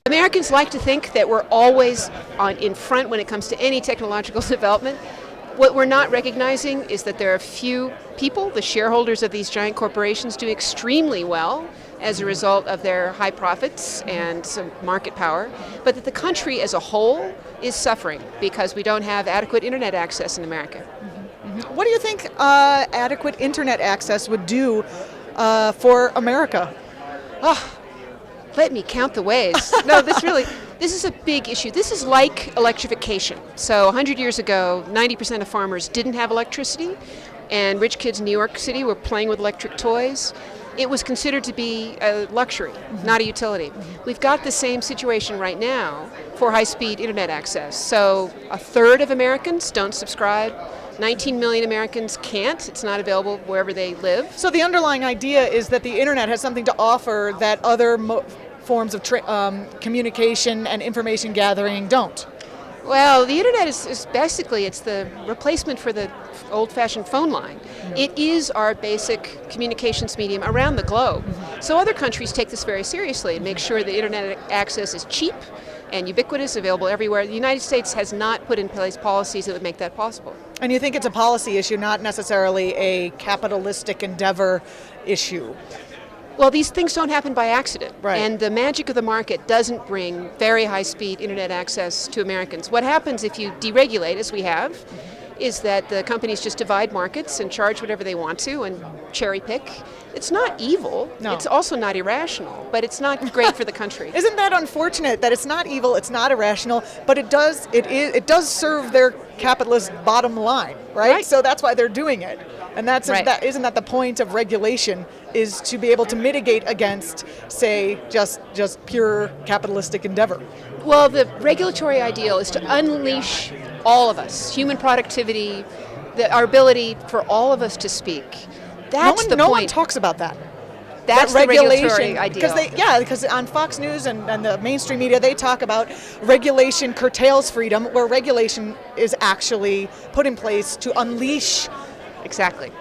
Americans like to think that we're always in front when it comes to any technological development. What we're not recognizing is that there are few people, the shareholders of these giant corporations, do extremely well as a result of their high profits and some market power, but that the country as a whole is suffering because we don't have adequate internet access in America. What do you think adequate internet access would do for America? Oh, let me count the ways. No, this is a big issue. This is like electrification. So 100 years ago, 90% of farmers didn't have electricity, and rich kids in New York City were playing with electric toys. It was considered to be a luxury, not a utility. We've got the same situation right now for high-speed internet access. So a third of Americans don't subscribe. 19 million Americans can't. It's not available wherever they live. So the underlying idea is that the internet has something to offer that other forms of communication and information gathering don't. Well, the internet is basically, it's the replacement for the old-fashioned phone line. It is our basic communications medium around the globe. So other countries take this very seriously and make sure that internet access is cheap and ubiquitous, available everywhere. The United States has not put in place policies that would make that possible. And you think it's a policy issue, not necessarily a capitalistic endeavor issue? Well, these things don't happen by accident. Right. And the magic of the market doesn't bring very high-speed internet access to Americans. What happens if you deregulate, as we have, is that the companies just divide markets and charge whatever they want to and cherry pick. It's not evil. No. It's also not irrational, but it's not great for the country. Isn't that unfortunate that it's not evil, it's not irrational, but it does serve their capitalist bottom line, right? So that's why they're doing it. And isn't that the point of regulation, is to be able to mitigate against, say, just pure capitalistic endeavor? Well, the regulatory ideal is to unleash all of us, human productivity, our ability for all of us to speak. That's the point. No one talks about that. That's the regulatory ideal. Because on Fox News and the mainstream media, they talk about regulation curtails freedom, where regulation is actually put in place to unleash. Exactly.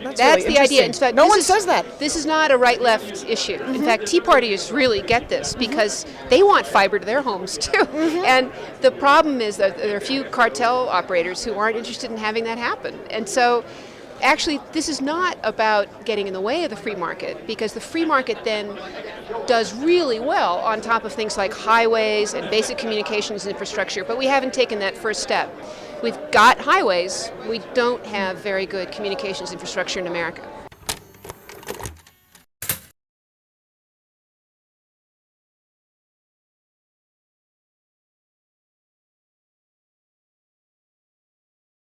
That's really the idea. In fact, no one says that. This is not a right-left issue. In fact, Tea Partiers really get this because they want fiber to their homes too. And the problem is that there are a few cartel operators who aren't interested in having that happen. And so actually, this is not about getting in the way of the free market, because the free market then does really well on top of things like highways and basic communications infrastructure, but we haven't taken that first step. We've got highways, we don't have very good communications infrastructure in America.